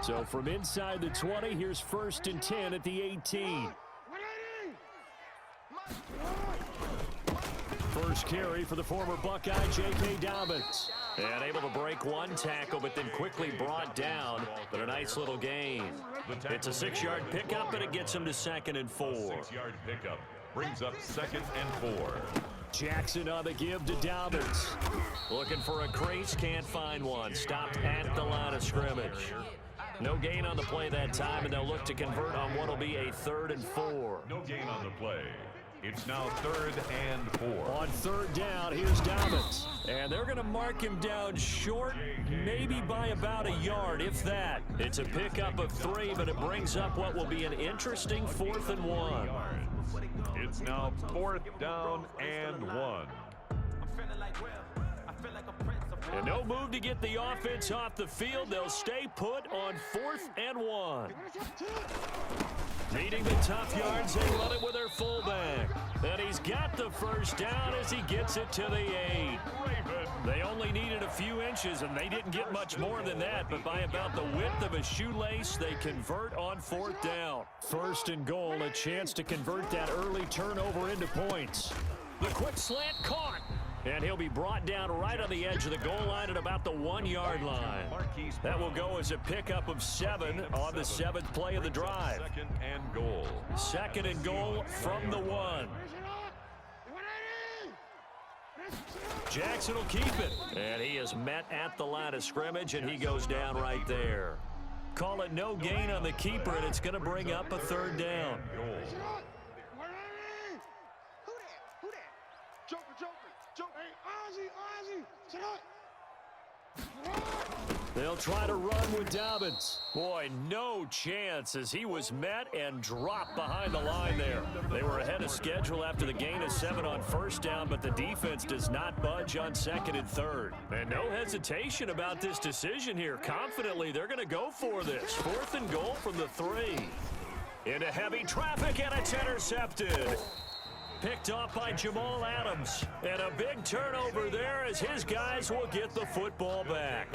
So from inside the 20, here's 1st and 10 at the 18. First carry for the former Buckeye, J.K. Dobbins. And able to break one tackle, but then quickly brought down. But a nice little gain. It's a 6-yard pickup, and it gets him to 2nd and 4. 6-yard pickup brings up 2nd and 4. Jackson on the give to Dobbins. Looking for a crease, can't find one. Stopped at the line of scrimmage. No gain on the play that time, and they'll look to convert on what will be a 3rd and 4. No gain on the play. It's now 3rd and 4. On 3rd down, here's Dobbins. And they're going to mark him down short, maybe by about a yard, if that. It's a pickup of 3, but it brings up what will be an interesting 4th and 1. It's now 4th down and 1. And no move to get the offense off the field. They'll stay put on 4th and 1. Needing the tough yards, they run it with their fullback. And he's got the 1st down as he gets it to the 8. They only needed a few inches, and they didn't get much more than that. But by about the width of a shoelace, they convert on 4th down. 1st and goal, a chance to convert that early turnover into points. The quick slant caught. And he'll be brought down right on the edge of the goal line at about the 1-yard line. That will go as a pickup of 7 on the 7th play of the drive. 2nd and goal. 2nd and goal from the 1. Jackson will keep it. And he is met at the line of scrimmage, and he goes down right there. Call it no gain on the keeper, and it's going to bring up a 3rd down. They'll try to run with Dobbins. Boy, no chance as he was met and dropped behind the line there. They were ahead of schedule after the gain of 7 on 1st down, but the defense does not budge on 2nd and 3rd. And no hesitation about this decision here. Confidently, they're going to go for this. 4th and goal from the 3. Into heavy traffic, and it's intercepted. Picked off by Jamal Adams. And a big turnover there as his guys will get the football back.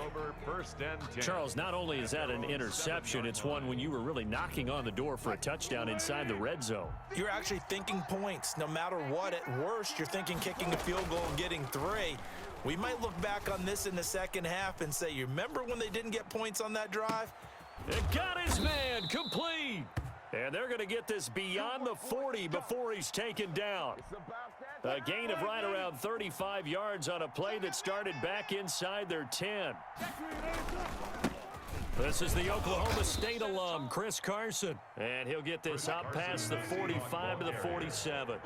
Charles, not only is that an interception, it's one when you were really knocking on the door for a touchdown inside the red zone. You're actually thinking points. No matter what, at worst, you're thinking kicking a field goal and getting 3. We might look back on this in the second half and say, you remember when they didn't get points on that drive? And got his man complete. And they're going to get this beyond the 40 before he's taken down. A gain of right around 35 yards on a play that started back inside their 10. This is the Oklahoma State alum, Chris Carson. And he'll get this up past the 45 to the 47.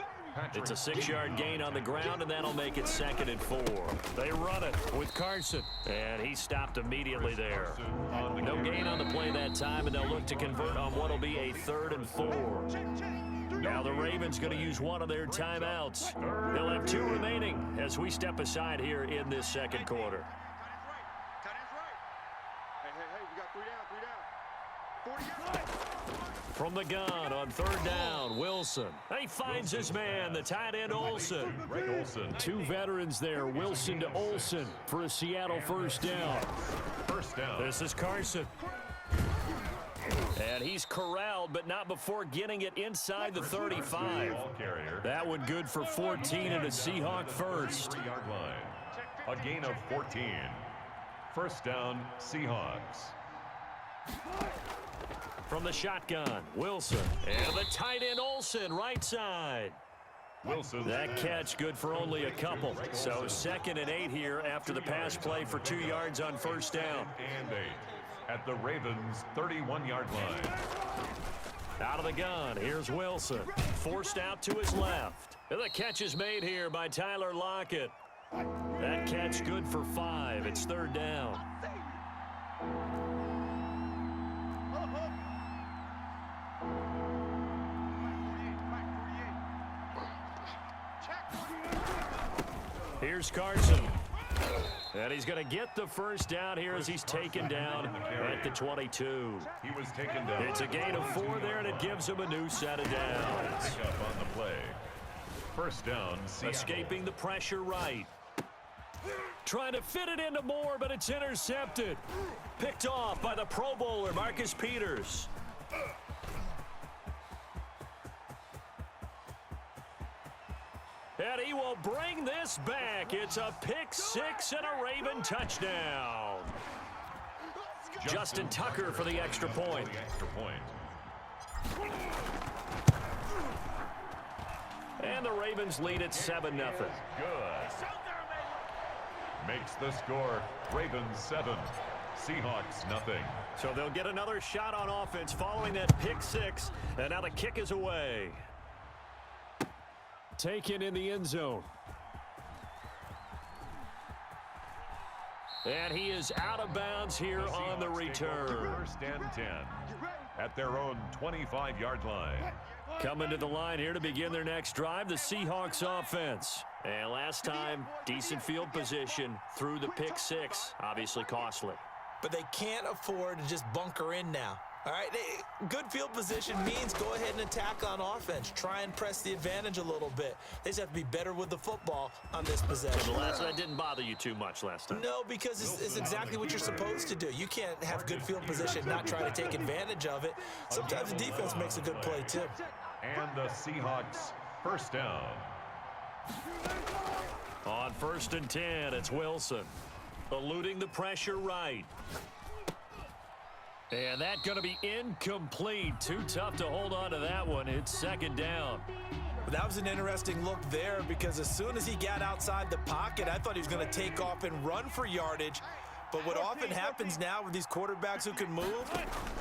It's a 6-yard gain on the ground, and that'll make it 2nd and 4. They run it with Carson, and he stopped immediately there. No gain on the play that time, and they'll look to convert on what will be a 3rd and 4. Now the Ravens going to use one of their timeouts. They'll have 2 remaining as we step aside here in this second quarter. From the gun on 3rd down, Wilson. He finds his man, the tight end Olsen. 2 veterans there, Wilson to Olsen for a Seattle 1st down. This is Carson. And he's corralled, but not before getting it inside the 35. That one good for 14 and a Seahawk 1st. A gain of 14. 1st down, Seahawks. From the shotgun, Wilson. And the tight end Olsen, right side. Wilson. That catch good for only a couple. So 2nd and 8 here after the pass play for 2 yards on 1st down. And 8 at the Ravens' 31-yard line. Out of the gun, here's Wilson. Forced out to his left. And the catch is made here by Tyler Lockett. That catch good for 5. It's 3rd down. Here's Carson. And he's going to get the 1st down here as he's taken down at the 22. He was taken down. It's a gain of 4 there, and it gives him a new set of downs. Pick up on the play. 1st down, Seattle. Escaping the pressure right. Trying to fit it into Moore, but it's intercepted. Picked off by the Pro Bowler, Marcus Peters. And he will bring this back. It's a pick six and a Raven touchdown. Justin Tucker for the extra point. And the Ravens lead at 7-0. Good. Makes the score Ravens 7, Seahawks nothing. So they'll get another shot on offense following that pick six. And now the kick is away. Taken in the end zone. And he is out of bounds here on the return. First and 10 at their own 25-yard line. Coming to the line here to begin their next drive, the Seahawks offense. And last time, decent field position through the pick six. Obviously costly. But they can't afford to just bunker in now. All right, good field position means go ahead and attack on offense. Try and press the advantage a little bit. They just have to be better with the football on this possession. That didn't bother you too much last time. No, because it's exactly what you're supposed to do. You can't have good field position and not try to take advantage of it. Sometimes the defense makes a good play, too. And the Seahawks first down. On 1st and 10, it's Wilson. Eluding the pressure right. And that's going to be incomplete. Too tough to hold on to that one. It's 2nd down. That was an interesting look there because as soon as he got outside the pocket, I thought he was going to take off and run for yardage. But what often happens now with these quarterbacks who can move,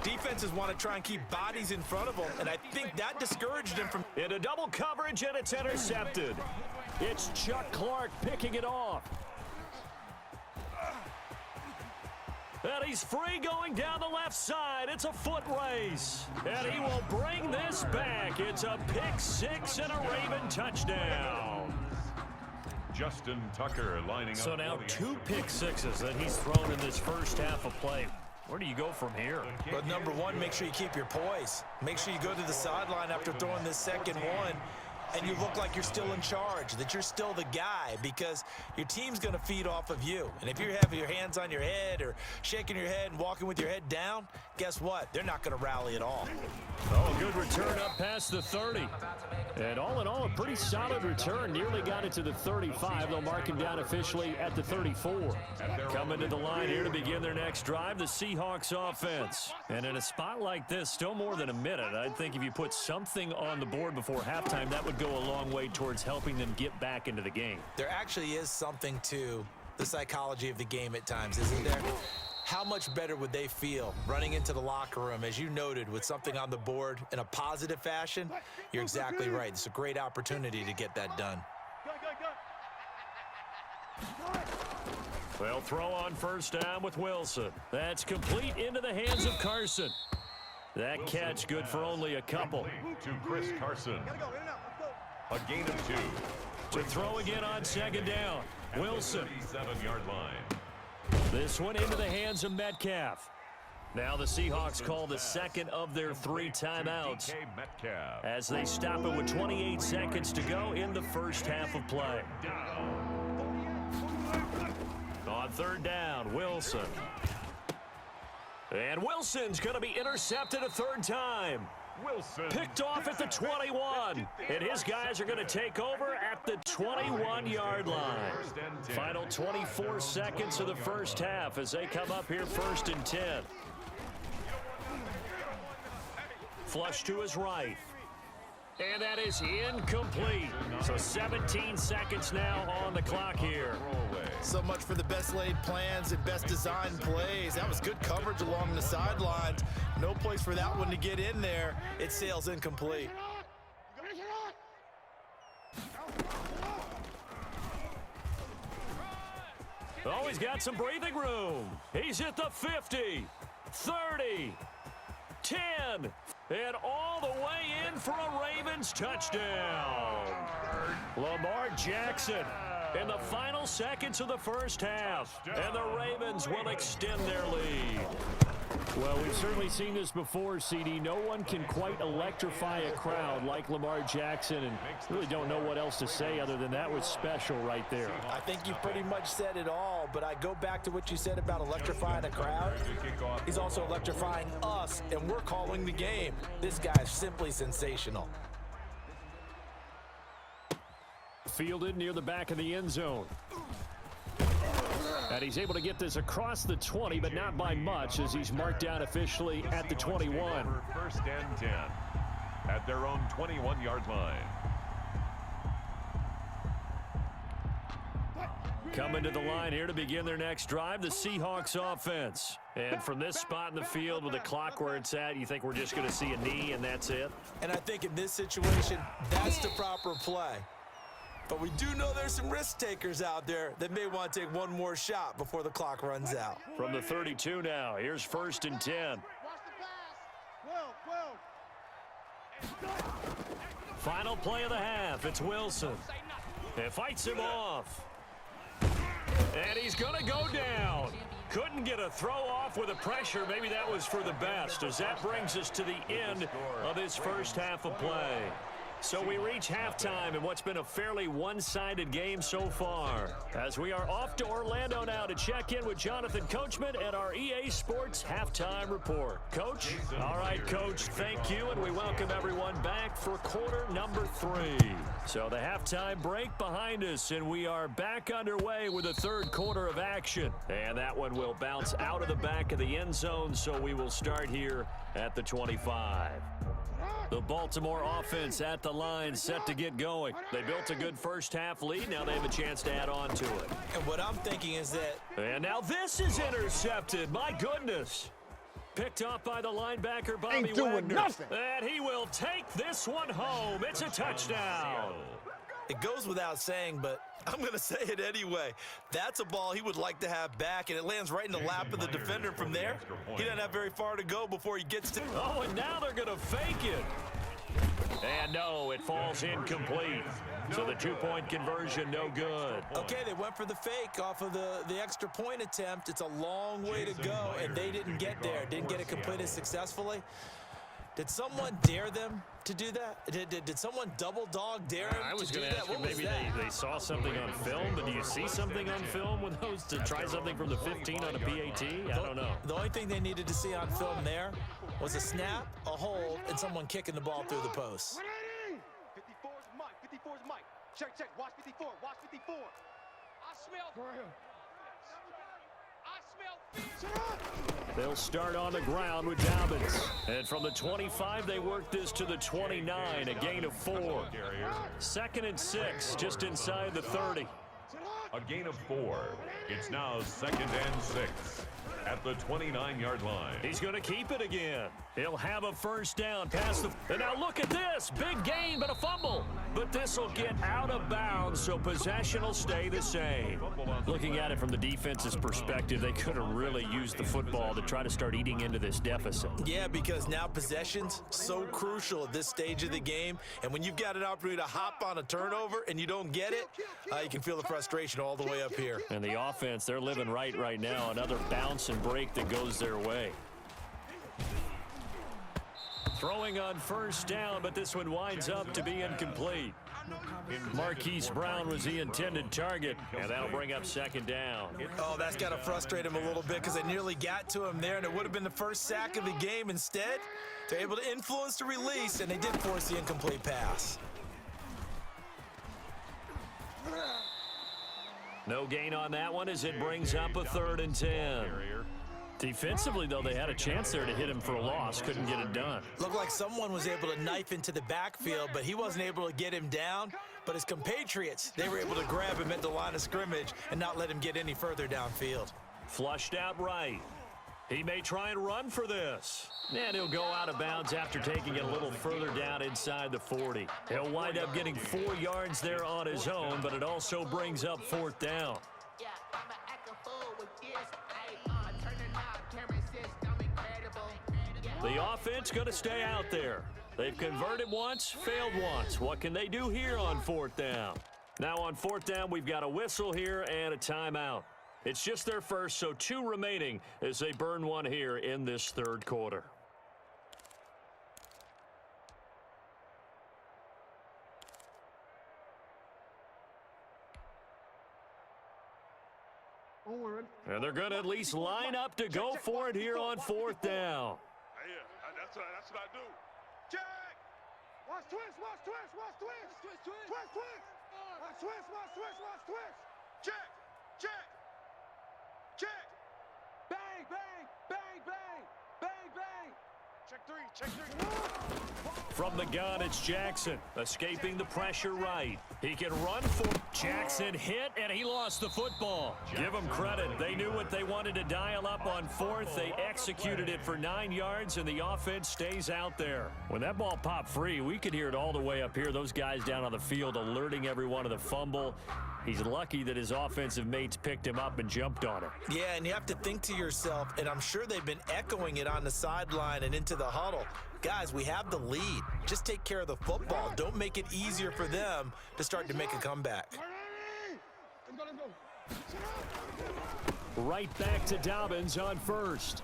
defenses want to try and keep bodies in front of them, and I think that discouraged him from... Into double coverage, and it's intercepted. It's Chuck Clark picking it off. And he's free going down the left side. It's a foot race. And he will bring this back. It's a pick six and a Raven touchdown. Justin Tucker lining up. So now 2 pick sixes that he's thrown in this first half of play. Where do you go from here? But number one, make sure you keep your poise. Make sure you go to the sideline after throwing this second one, and you look like you're still in charge, that you're still the guy, because your team's going to feed off of you. And if you're having your hands on your head or shaking your head and walking with your head down, guess what? They're not going to rally at all. Oh, good return up past the 30. And all in all, a pretty solid return. Nearly got it to the 35. They'll mark him down officially at the 34. Coming to the line here to begin their next drive, the Seahawks offense. And in a spot like this, still more than a minute. I think if you put something on the board before halftime, that would go a long way towards helping them get back into the game. There actually is something to the psychology of the game at times, isn't there? How much better would they feel running into the locker room, as you noted, with something on the board in a positive fashion? You're exactly right. It's a great opportunity to get that done. They'll throw on first down with Wilson. That's complete into the hands of Carson. That catch good for only a couple. To Chris Carson. A gain of 2. To throw again on second down. Wilson. 37-yard line. This one into the hands of Metcalf. Now the Seahawks call the second of their 3 timeouts as they stop it with 28 seconds to go in the first half of play. On 3rd down, Wilson. And Wilson's going to be intercepted a 3rd time. Wilson Picked off at the 21. And his guys are going to take over at the 21-yard line. Final 24 seconds of the first half as they come up here 1st and 10. Flush to his right. And that is incomplete. So 17 seconds now on the clock here. So much for the best laid plans and best designed plays. That was good coverage along the sidelines. No place for that one to get in there. It sails incomplete. Oh, he's got some breathing room. He's at the 50, 30, 10, and all the way in for a Ravens touchdown. Lamar Jackson in the final seconds of the first half, and the Ravens will extend their lead. Well, we've certainly seen this before, CD. No one can quite electrify a crowd like Lamar Jackson, and really don't know what else to say other than that was special right there. I think you pretty much said it all, but I go back to what you said about electrifying a crowd. He's also electrifying us, and we're calling the game. This guy's simply sensational. Fielded near the back of the end zone. And he's able to get this across the 20, but not by much, as he's marked down officially at the 21. First and 10 at their own 21-yard line. Coming to the line here to begin their next drive, the Seahawks offense. And from this spot in the field with the clock where it's at, you think we're just going to see a knee and that's it? And I think in this situation, that's the proper play. But we do know there's some risk takers out there that may want to take one more shot before the clock runs out. From the 32 now, here's 1st and 10. Final play of the half, it's Wilson. And fights him off. And he's going to go down. Couldn't get a throw off with the pressure. Maybe that was for the best, as that brings us to the end of this first half of play. So we reach halftime in what's been a fairly one-sided game so far, as we are off to Orlando now to check in with Jonathan Coachman at our EA Sports Halftime Report. Coach? All right, Coach, thank you, and we welcome everyone back for quarter number 3. So the halftime break behind us, and we are back underway with the third quarter of action. And that one will bounce out of the back of the end zone, so we will start here at the 25. The Baltimore offense at the line, set to get going. They built a good first half lead. Now they have a chance to add on to it. And what I'm thinking is that... And now this is intercepted. My goodness. Picked off by the linebacker, Bobby Ain't doing Wagner. nothing. And he will take this one home. It's a touchdown. It goes without saying, but I'm going to say it anyway. That's a ball he would like to have back, and it lands right in the lap of the defender from there. He doesn't have very far to go before he gets to... Oh, and now they're going to fake it. And no, it falls incomplete. So the two-point conversion, no good. Okay, they went for the fake off of the extra point attempt. It's a long way to go, and they didn't get there. Didn't get it completed successfully. Did someone dare them to do that? Did someone double dog dare them I was to do going to that? ask you, What was maybe that? they saw something on film, but do you see something on film with those to try something from the 15 on a PAT? I don't know. The only thing they needed to see on film there was a snap, a hold, and someone kicking the ball through the post. 54 is Mike. 54 is Mike. Check, check. Watch 54. Watch 54. I smell. For him. They'll start on the ground with Dobbins. And from the 25, they work this to the 29, a gain of 4. 2nd and 6, just inside the 30. A gain of 4. It's now 2nd and 6 at the 29-yard line. He's going to keep it again. He'll have a first down past the... And now look at this. Big gain, but a fumble. But this will get out of bounds, so possession will stay the same. Looking at it from the defense's perspective, they could have really used the football to try to start eating into this deficit. Yeah, because now possession's so crucial at this stage of the game. And when you've got an opportunity to hop on a turnover and you don't get it, you can feel the frustration all the way up here. And the offense, they're living right now. Another bounce and break that goes their way. Throwing on first down, but this one winds up to be incomplete. Marquise Brown was the intended target, and that'll bring up 2nd down. Oh, that's got to frustrate him a little bit because they nearly got to him there, and it would have been the first sack of the game. Instead, they're able to influence the release, and they did force the incomplete pass. No gain on that one as it brings up a 3rd and 10. Defensively, though, they had a chance there to hit him for a loss. Couldn't get it done. Looked like someone was able to knife into the backfield, but he wasn't able to get him down. But his compatriots, they were able to grab him at the line of scrimmage and not let him get any further downfield. Flushed out right. He may try and run for this. And he'll go out of bounds after taking it a little further down inside the 40. He'll wind up getting 4 yards there on his own, but it also brings up 4th down. The offense going to stay out there. They've converted once, failed once. What can they do here on 4th down? Now on 4th down, we've got a whistle here and a timeout. It's just their first, so 2 remaining as they burn one here in this third quarter. And they're going to at least line up to go for it here on 4th down. Yeah, that's what I do. Check. Watch twist, watch twist, watch twist. Twist, twist. Watch twist, watch twist, watch twist. Check. Bang, bang, bang, bang, bang, bang. Check 3. From the gun, it's Jackson, escaping the pressure right. He can run for Jackson, hit, and he lost the football. Give them credit. They knew what they wanted to dial up on 4th. They executed it for 9 yards, and the offense stays out there. When that ball popped free, we could hear it all the way up here. Those guys down on the field alerting everyone of the fumble. He's lucky that his offensive mates picked him up and jumped on him. Yeah, and you have to think to yourself, and I'm sure they've been echoing it on the sideline and into the huddle. Guys, we have the lead. Just take care of the football. Don't make it easier for them to start to make a comeback. Right back to Dobbins on 1st.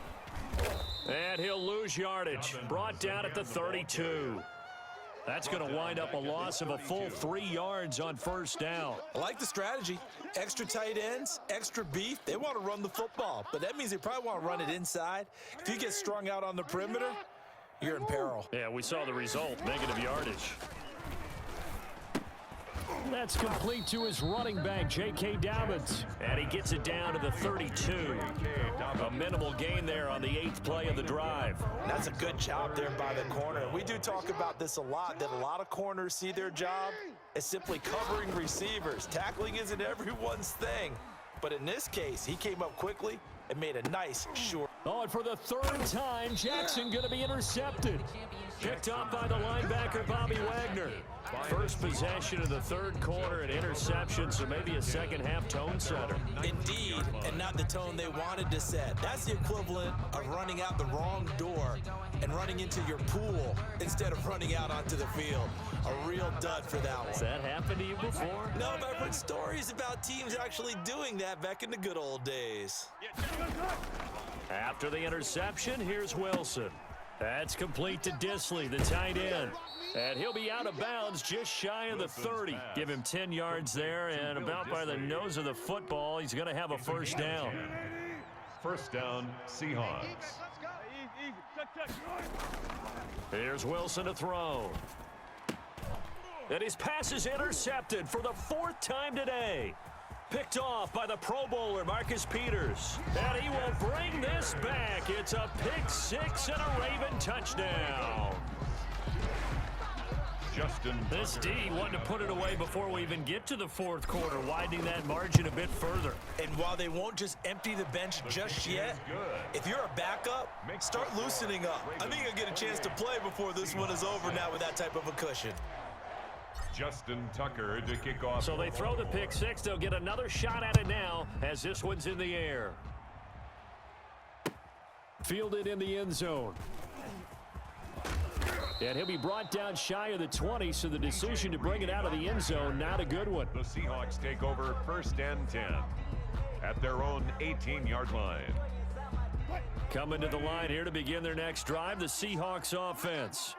And he'll lose yardage. Brought down at the 32. That's going to wind up a loss of a full 3 yards on 1st down. I like the strategy. Extra tight ends, extra beef. They want to run the football, but that means they probably want to run it inside. If you get strung out on the perimeter, you're in peril. Yeah, we saw the result, negative yardage. That's complete to his running back, J.K. Dobbins. And he gets it down to the 32. A minimal gain there on the 8th play of the drive. That's a good job there by the corner. We do talk about this a lot, that a lot of corners see their job as simply covering receivers. Tackling isn't everyone's thing. But in this case, he came up quickly and made a nice short. Oh, and for the 3rd time, Jackson going to be intercepted. Picked up by the linebacker, Bobby Wagner. First possession of the 3rd quarter, an interception, so maybe a second-half tone setter. Indeed, and not the tone they wanted to set. That's the equivalent of running out the wrong door and running into your pool instead of running out onto the field. A real dud for that one. Has that happened to you before? No, but I've heard stories about teams actually doing that back in the good old days. After the interception, here's Wilson. That's complete to Disley, the tight end. And he'll be out of bounds just shy of the 30. Give him 10 yards there, and about by the nose of the football, he's going to have a 1st down. 1st down, Seahawks. Here's Wilson to throw. And his pass is intercepted for the 4th time today. Picked off by the Pro Bowler, Marcus Peters. And he will bring this back. It's a pick 6 and a Raven touchdown. This D wanted to put it away before we even get to the 4th quarter, widening that margin a bit further. And while they won't just empty the bench just yet, if you're a backup, start loosening up. I think you'll get a chance to play before this one is over now with that type of a cushion. Justin Tucker to kick off. So they throw the pick 6. They'll get another shot at it now as this one's in the air. Fielded in the end zone. And he'll be brought down shy of the 20, so the decision to bring it out of the end zone, not a good one. The Seahawks take over 1st and 10 at their own 18-yard line. Coming to the line here to begin their next drive, the Seahawks offense.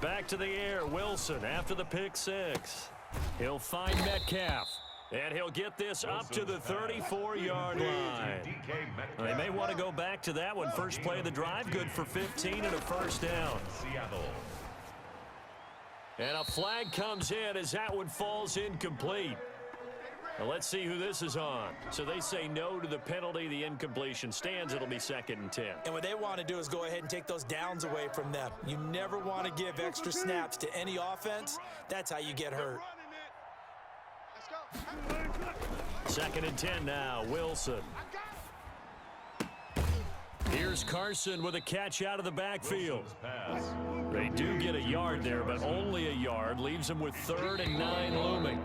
Back to the air, Wilson after the pick 6. He'll find Metcalf. And he'll get this up to the 34-yard line. They may want to go back to that one. First play of the drive, good for 15 and a 1st down. Seattle. And a flag comes in as that one falls incomplete. Now let's see who this is on. So they say no to the penalty. The incompletion stands. It'll be 2nd and 10. And what they want to do is go ahead and take those downs away from them. You never want to give extra snaps to any offense. That's how you get hurt. 2nd and 10 now, Wilson. Here's Carson with a catch out of the backfield. They do get a yard there, but only a yard. Leaves them with 3rd and 9 looming.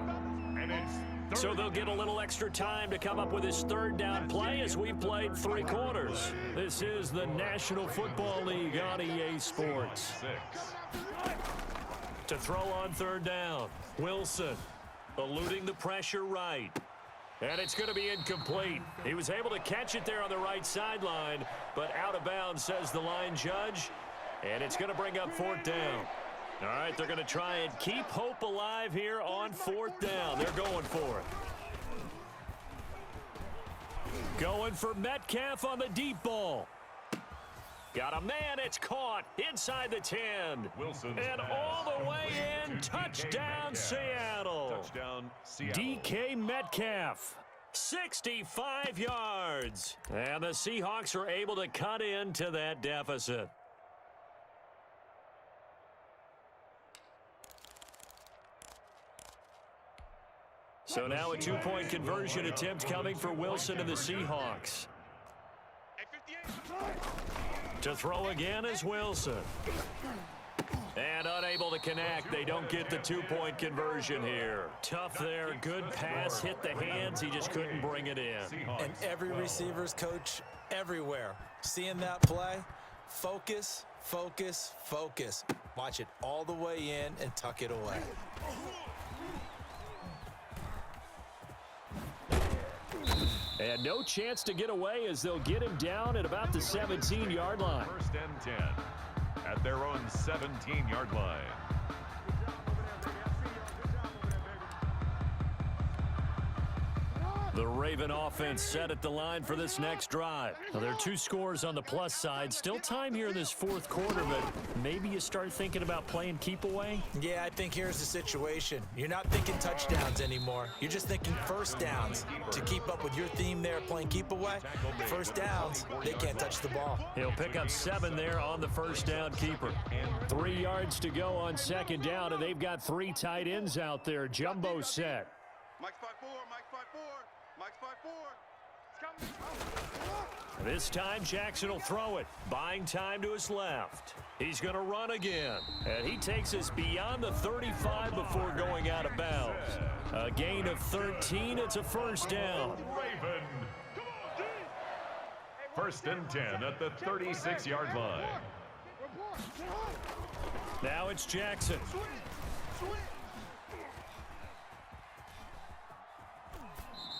So they'll get a little extra time to come up with his 3rd down play as we've played 3 quarters. This is the National Football League on EA Sports. To throw on 3rd down, Wilson eluding the pressure right. And it's going to be incomplete. He was able to catch it there on the right sideline, but out of bounds, says the line judge. And it's going to bring up 4th down. All right, they're going to try and keep hope alive here on 4th down. They're going for it. Going for Metcalf on the deep ball. Got a man, it's caught inside the 10. Wilson's and pass. all the way in, touchdown Seattle. Touchdown Seattle. DK Metcalf, 65 yards. And the Seahawks are able to cut into that deficit. So now a 2-point conversion attempt coming for Wilson and the Seahawks. To throw again is Wilson. And unable to connect. They don't get the 2-point conversion here. Tough there. Good pass. Hit the hands. He just couldn't bring it in. And every receiver's coach everywhere. Seeing that play, focus, focus, focus. Watch it all the way in and tuck it away. And no chance to get away as they'll get him down at about the 17-yard line. 1st and 10 at their own 17-yard line. The Raven offense set at the line for this next drive. Now, there are 2 scores on the plus side. Still time here in this 4th quarter, but maybe you start thinking about playing keep away? Yeah, I think here's the situation. You're not thinking touchdowns anymore. You're just thinking 1st downs. To keep up with your theme there, playing keep away, 1st downs, they can't touch the ball. He'll pick up 7 there on the 1st down keeper. 3 yards to go on 2nd down, and they've got 3 tight ends out there. Jumbo set. Mike's 5-4, Mike's 5-4, Mike's 5-4. This time, Jackson will throw it. Buying time to his left. He's going to run again. And he takes us beyond the 35 before going out of bounds. A gain of 13. It's a 1st down. Raven. 1st and 10 at the 36-yard line. Now it's Jackson.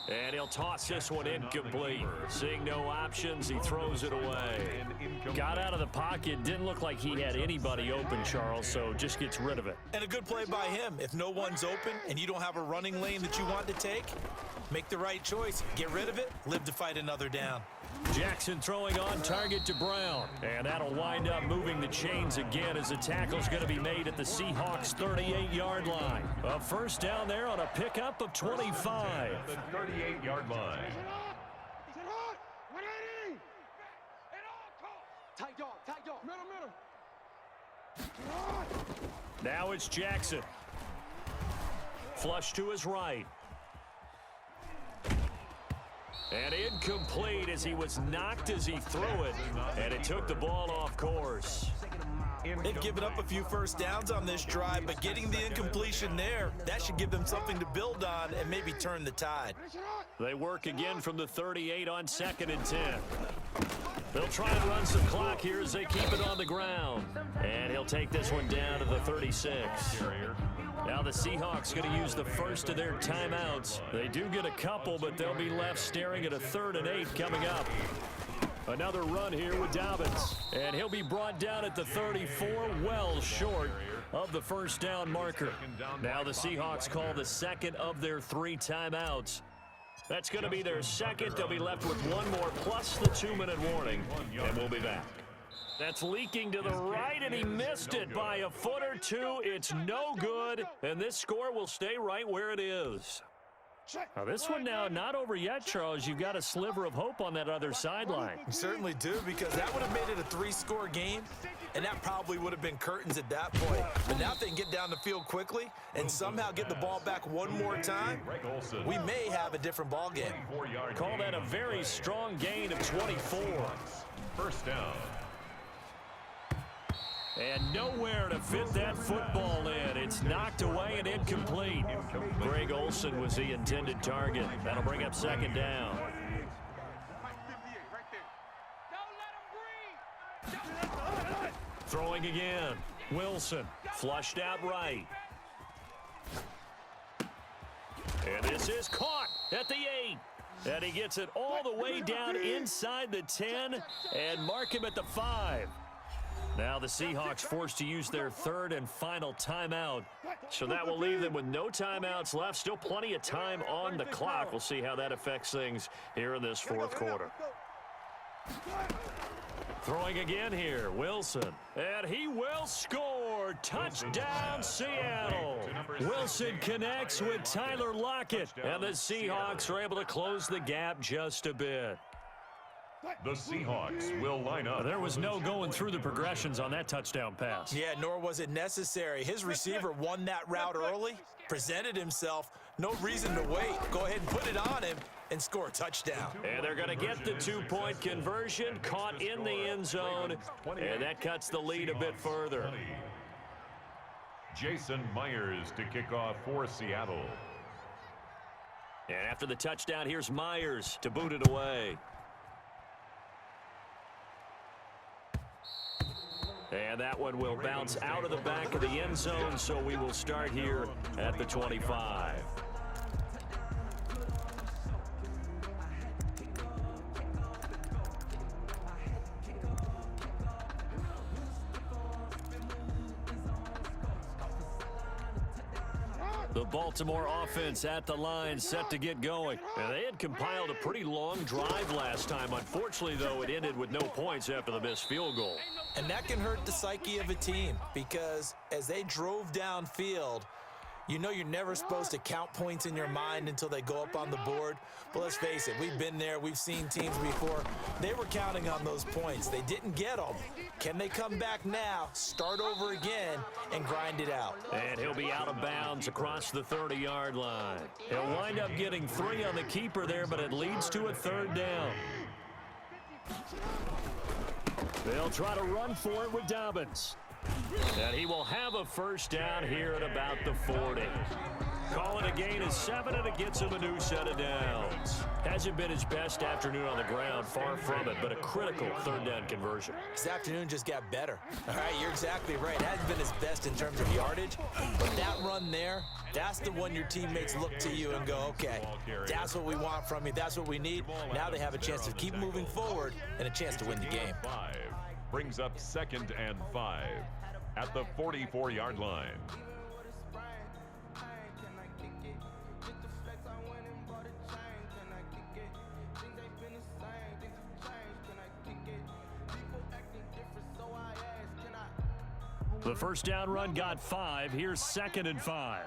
And he'll toss this one incomplete. Seeing no options, he throws it away. Got out of the pocket. Didn't look like he had anybody open, Charles, so just gets rid of it. And a good play by him. If no one's open and you don't have a running lane that you want to take, make the right choice. Get rid of it. Live to fight another down. Jackson throwing on target to Brown. And that'll wind up moving the chains again as the tackle's going to be made at the Seahawks' 38-yard line. A 1st down there on a pickup of 25. The 38-yard line. Tight dog, middle. Now it's Jackson. Flush to his right. And incomplete as he was knocked as he threw it. And it took the ball off course. They've given up a few 1st downs on this drive, but getting the incompletion there, that should give them something to build on and maybe turn the tide. They work again from the 38 on 2nd and 10. They'll try and run some clock here as they keep it on the ground. And he'll take this one down to the 36. Now the Seahawks going to use the first of their timeouts. They do get a couple, but they'll be left staring at a 3rd and 8 coming up. Another run here with Dobbins. And he'll be brought down at the 34, well short of the 1st down marker. Now the Seahawks call the 2nd of their 3 timeouts. That's going to be their 2nd. They'll be left with 1 more plus the 2-minute warning. And we'll be back. That's leaking to the right, and he missed it by a foot or 2. It's no good, and this score will stay right where it is. Now this one now not over yet, Charles. You've got a sliver of hope on that other sideline. You certainly do, because that would have made it a 3-score game, and that probably would have been curtains at that point. But now if they can get down the field quickly and somehow get the ball back one more time, we may have a different ball game. Call that a very strong gain of 24. 1st down. And nowhere to fit that football in. It's knocked away and incomplete. Greg Olsen was the intended target. That'll bring up 2nd down. Throwing again. Wilson flushed out right. And this is caught at the 8. And he gets it all the way down inside the 10 and mark him at the 5. Now the Seahawks forced to use their third and final timeout. So that will leave them with no timeouts left. Still plenty of time on the clock. We'll see how that affects things here in this fourth quarter. Throwing again here, Wilson. And he will score. Touchdown, Seattle. Wilson connects with Tyler Lockett. And the Seahawks are able to close the gap just a bit. The Seahawks will line up. There was no going through the progressions on that touchdown pass. Yeah, nor was it necessary. His receiver won that route early, presented himself. No reason to wait. Go ahead and put it on him and score a touchdown. And they're going to get the two-point conversion, caught in the end zone, and that cuts the lead a bit further. Jason Myers to kick off for Seattle. And after the touchdown, here's Myers to boot it away. And that one will bounce out of the back of the end zone, so we will start here at the 25. The Baltimore offense at the line, set to get going. And they had compiled a pretty long drive last time. Unfortunately, though, it ended with no points after the missed field goal. And that can hurt the psyche of a team because as they drove downfield, you know you're never supposed to count points in your mind until they go up on the board. But let's face it, we've been there. We've seen teams before. They were counting on those points. They didn't get them. Can they come back now, start over again, and grind it out? And he'll be out of bounds across the 30-yard line. He'll wind up getting 3 on the keeper there, but it leads to a third down. They'll try to run for it with Dobbins. And he will have a first down here at about the 40. Call it a gain of 7, and it gets him a new set of downs. Hasn't been his best afternoon on the ground, far from it, but a critical third down conversion. This afternoon just got better. All right, you're exactly right. It hasn't been his best in terms of yardage, but that run there, that's the one your teammates look to you and go, okay, that's what we want from you. That's what we need. Now they have a chance to keep moving forward and a chance to win the game. Brings up 2nd and 5 at the 44-yard line. The first down run got 5. Here's 2nd and 5.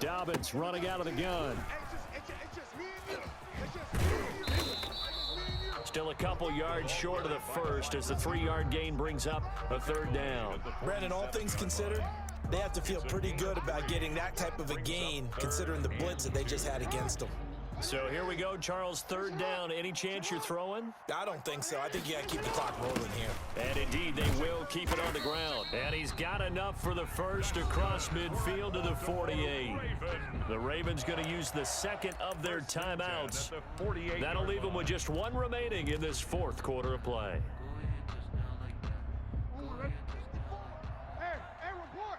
Dobbins running out of the gun. Still a couple yards short of the first as the 3-yard gain brings up a third down. Brandon, all things considered, they have to feel pretty good about getting that type of a gain considering the blitz that they just had against them. So here we go, Charles, third down. Any chance you're throwing? I don't think so. I think you got to keep the clock rolling here. And indeed, they will keep it on the ground. And he's got enough for the first across midfield to the 48. The Ravens going to use the second of their timeouts. That'll leave them with just 1 remaining in this fourth quarter of play. Hey, report.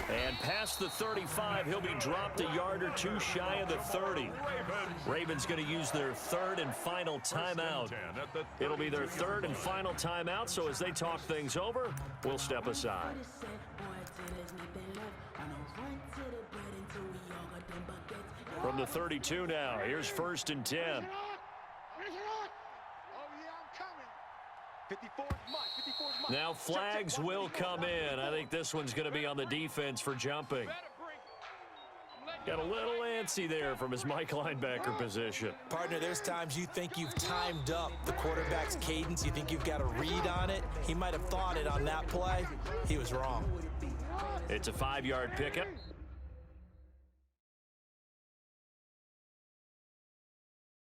And past the 35, he'll be dropped a yard or 2 shy of the 30. Ravens going to use their third and final timeout. It'll be their third and final timeout, so as they talk things over, we'll step aside. From the 32 now, here's 1st and 10. Now flags will come in. I think this one's going to be on the defense for jumping. Got a little antsy there from his Mike linebacker position. Partner, there's times you think you've timed up the quarterback's cadence. You think you've got a read on it. He might have thought it on that play. He was wrong. It's a 5-yard pickup.